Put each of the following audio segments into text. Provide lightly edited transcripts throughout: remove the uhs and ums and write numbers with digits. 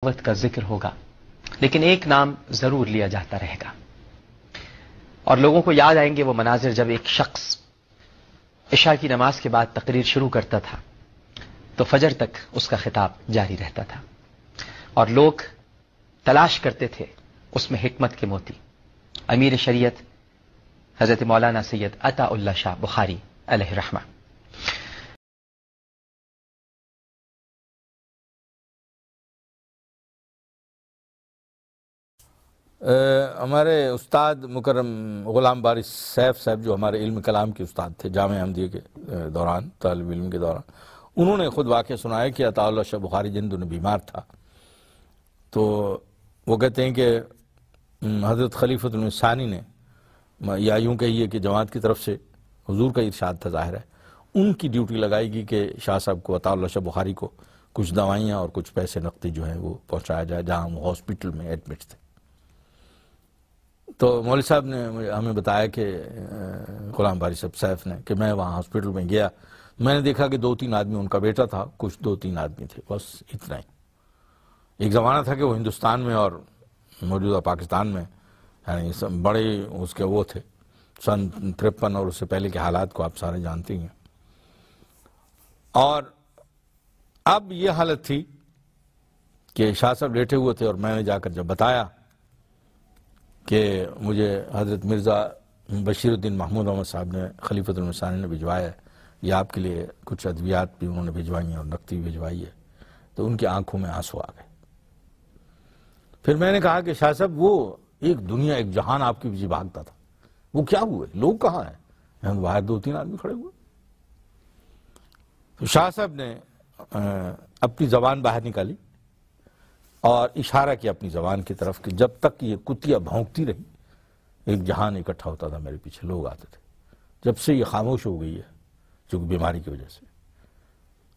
نبوت کا ذکر ہوگا، لیکن ایک نام ضرور لیا جاتا رہے گا، اور لوگوں کو یاد آئیں گے وہ مناظر جب ایک شخص عشاء کی نماز کے بعد تقریر شروع کرتا تھا تو فجر تک اس کا خطاب جاری رہتا تھا، اور لوگ تلاش کرتے تھے اس میں حکمت کے موتی۔ امیر شریعت حضرت مولانا سید عطا اللہ شاہ بخاری علیہ رحمہ۔ ہمارے استاد مکرم غلام باری سیف صاحب، جو ہمارے علم کلام کے استاد تھے جامعہ احمدیہ کے دوران، طالب علم کے دوران، انہوں نے خود واقعہ سنایا کہ عطا اللہ شاہ بخاری جن دنوں بیمار تھا تو وہ کہتے ہیں کہ حضرت خلیفۃ ثانی نے، یا یوں کہیے کہ جماعت کی طرف سے حضور کا ارشاد تھا، ظاہر ہے ان کی ڈیوٹی لگائی گی کہ شاہ صاحب کو، عطا اللہ شاہ بخاری کو کچھ دوائیاں اور کچھ پیسے نقدی جو ہیں وہ پہنچایا جائے جہاں وہ ہاسپٹل میں ایڈمٹ تھے۔ تو مولوی صاحب نے ہمیں بتایا کہ غلام باری صاحب سیف نے کہ میں وہاں ہاسپٹل میں گیا، میں نے دیکھا کہ 2-3 آدمی، ان کا بیٹا تھا، کچھ 2-3 آدمی تھے، بس اتنا ہی۔ ایک زمانہ تھا کہ وہ ہندوستان میں اور موجودہ پاکستان میں یعنی بڑے اس کے وہ تھے، سن 53 اور اس سے پہلے کے حالات کو آپ سارے جانتے ہیں۔ اور اب یہ حالت تھی کہ شاہ صاحب لیٹے ہوئے تھے، اور میں نے جا کر جب بتایا کہ مجھے حضرت مرزا بشیر الدین محمود احمد صاحب نے، خلیفۃ ثانی نے بھجوایا ہے، یہ آپ کے لیے کچھ ادویات بھی انہوں نے بھجوائی ہیں اور نقدی بھی بھجوائی ہے، تو ان کی آنکھوں میں آنسو آ گئے۔ پھر میں نے کہا کہ شاہ صاحب وہ ایک دنیا، ایک جہان آپ کے پیچھے بھاگتا تھا، وہ کیا ہوئے؟ لوگ کہاں ہیں؟ ہم باہر 2-3 آدمی کھڑے ہوئے۔ تو شاہ صاحب نے اپنی زبان باہر نکالی اور اشارہ کیا اپنی زبان کی طرف کہ جب تک یہ کتیا بھونکتی رہی ایک جہان اکٹھا ہوتا تھا، میرے پیچھے لوگ آتے تھے، جب سے یہ خاموش ہو گئی ہے چونکہ بیماری کی وجہ سے،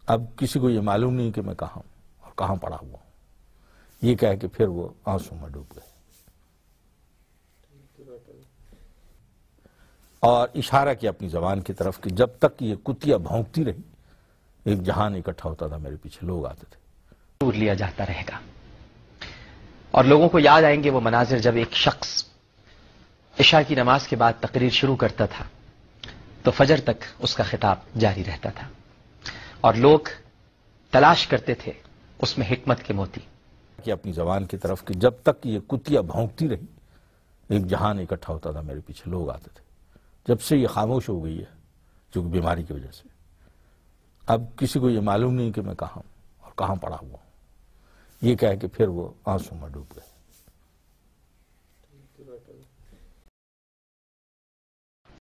اب کسی کو یہ معلوم نہیں کہ میں کہاں ہوں اور کہاں پڑا ہوا ہوں۔ یہ کہہ کہ پھر وہ آنسوں میں ڈوب گئے اور اشارہ کیا اپنی زبان کی طرف کہ جب تک یہ کتیا بھونکتی رہی ایک جہان اکٹھا ہوتا تھا، میرے پیچھے لوگ آتے تھے۔ دور لیا جاتا رہے گا، اور لوگوں کو یاد آئیں گے وہ مناظر جب ایک شخص عشاء کی نماز کے بعد تقریر شروع کرتا تھا تو فجر تک اس کا خطاب جاری رہتا تھا، اور لوگ تلاش کرتے تھے اس میں حکمت کے موتی۔ کہ اپنی زبان کی طرف کہ جب تک یہ کتیا بھونکتی رہی ایک جہان اکٹھا ہوتا تھا، میرے پیچھے لوگ آتے تھے، جب سے یہ خاموش ہو گئی ہے چونکہ بیماری کی وجہ سے، اب کسی کو یہ معلوم نہیں کہ میں کہاں ہوں اور کہاں پڑا ہوا ہوں۔ یہ کہہ کہ پھر وہ آنسوں میں ڈوب گئے